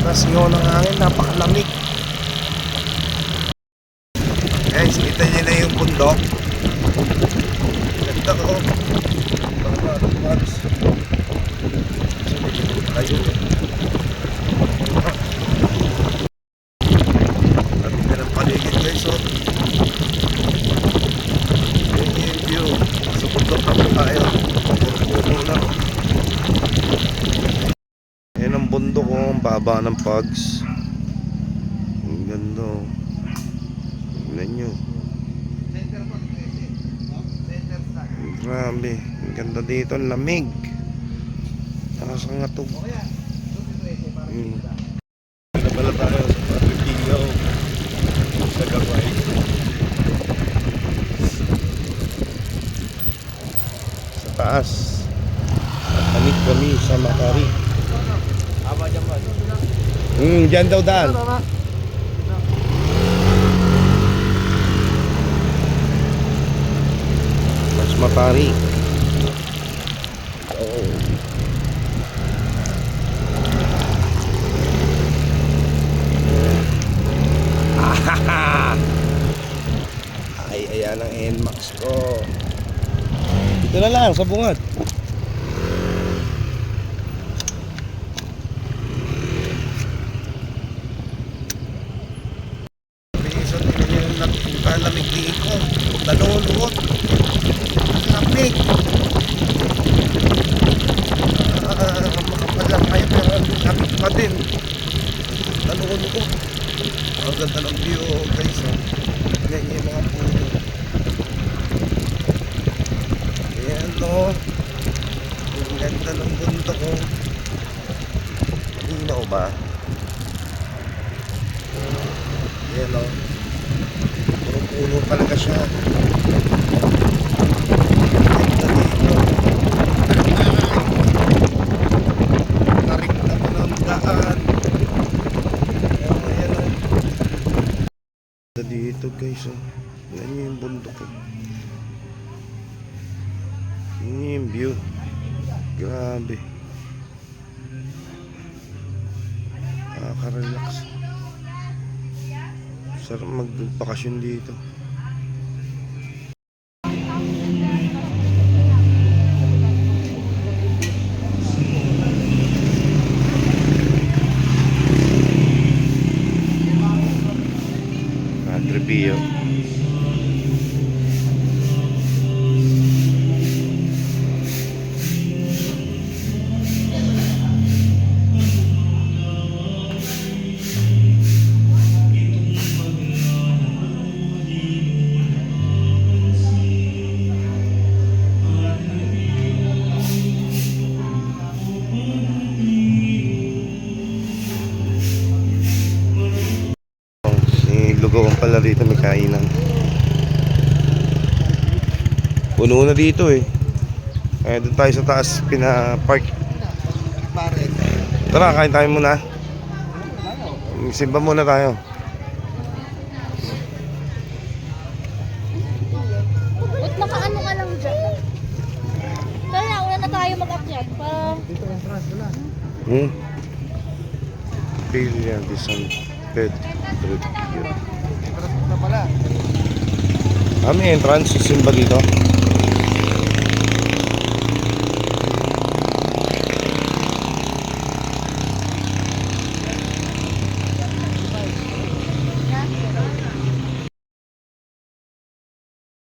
Nasingaw ng hangin, napakalamig. Guys, kita nyo na yung bundok. Ganda ko. At ganang paligid guys, oh. Yun yung view. Sa bundok na po tayo. Puno lang. Yan ang bundok, oh. Ang baba ng Pugs. Ang ganda, oh. Tignan nyo. Grabe. Ang ganda dito. Ang lamig. Nakasangatog. Nabala tayo sa Patricio. Sa Gaway. Sa taas. At kami sa Makari. Diyan daw daan. Mas Makari. Oh. Ay, ayan ang NMAX ko. Dito na lang sa bungad. Lamig dito. Dalulot. Lamig. Makapalang kayo pero lamig pa din. Dalulot. Ang ganda ng view guys. Ganyan yung mga puno. Ayan o. Ang ganda ng bundok ko. Hindi na o ba? Ayan o. Puno talaga siya. Tarik na mo ng daan. Ayan o. Dito guys o. Yan yung bundok ko. Yan yung view. Grabe. Nakaka-relax. Sarap mag-bakasyon dito. Trevio. Lugawan pala dito, may kainan. Puno na dito eh. Kaya doon tayo sa taas pina-park. Tara, kain tayo muna. Simba muna tayo. Ba't nakaano ka lang dyan? Tara, una na tayo mag-akyat pa. Brilliant isang bed. May entrance, simba dito.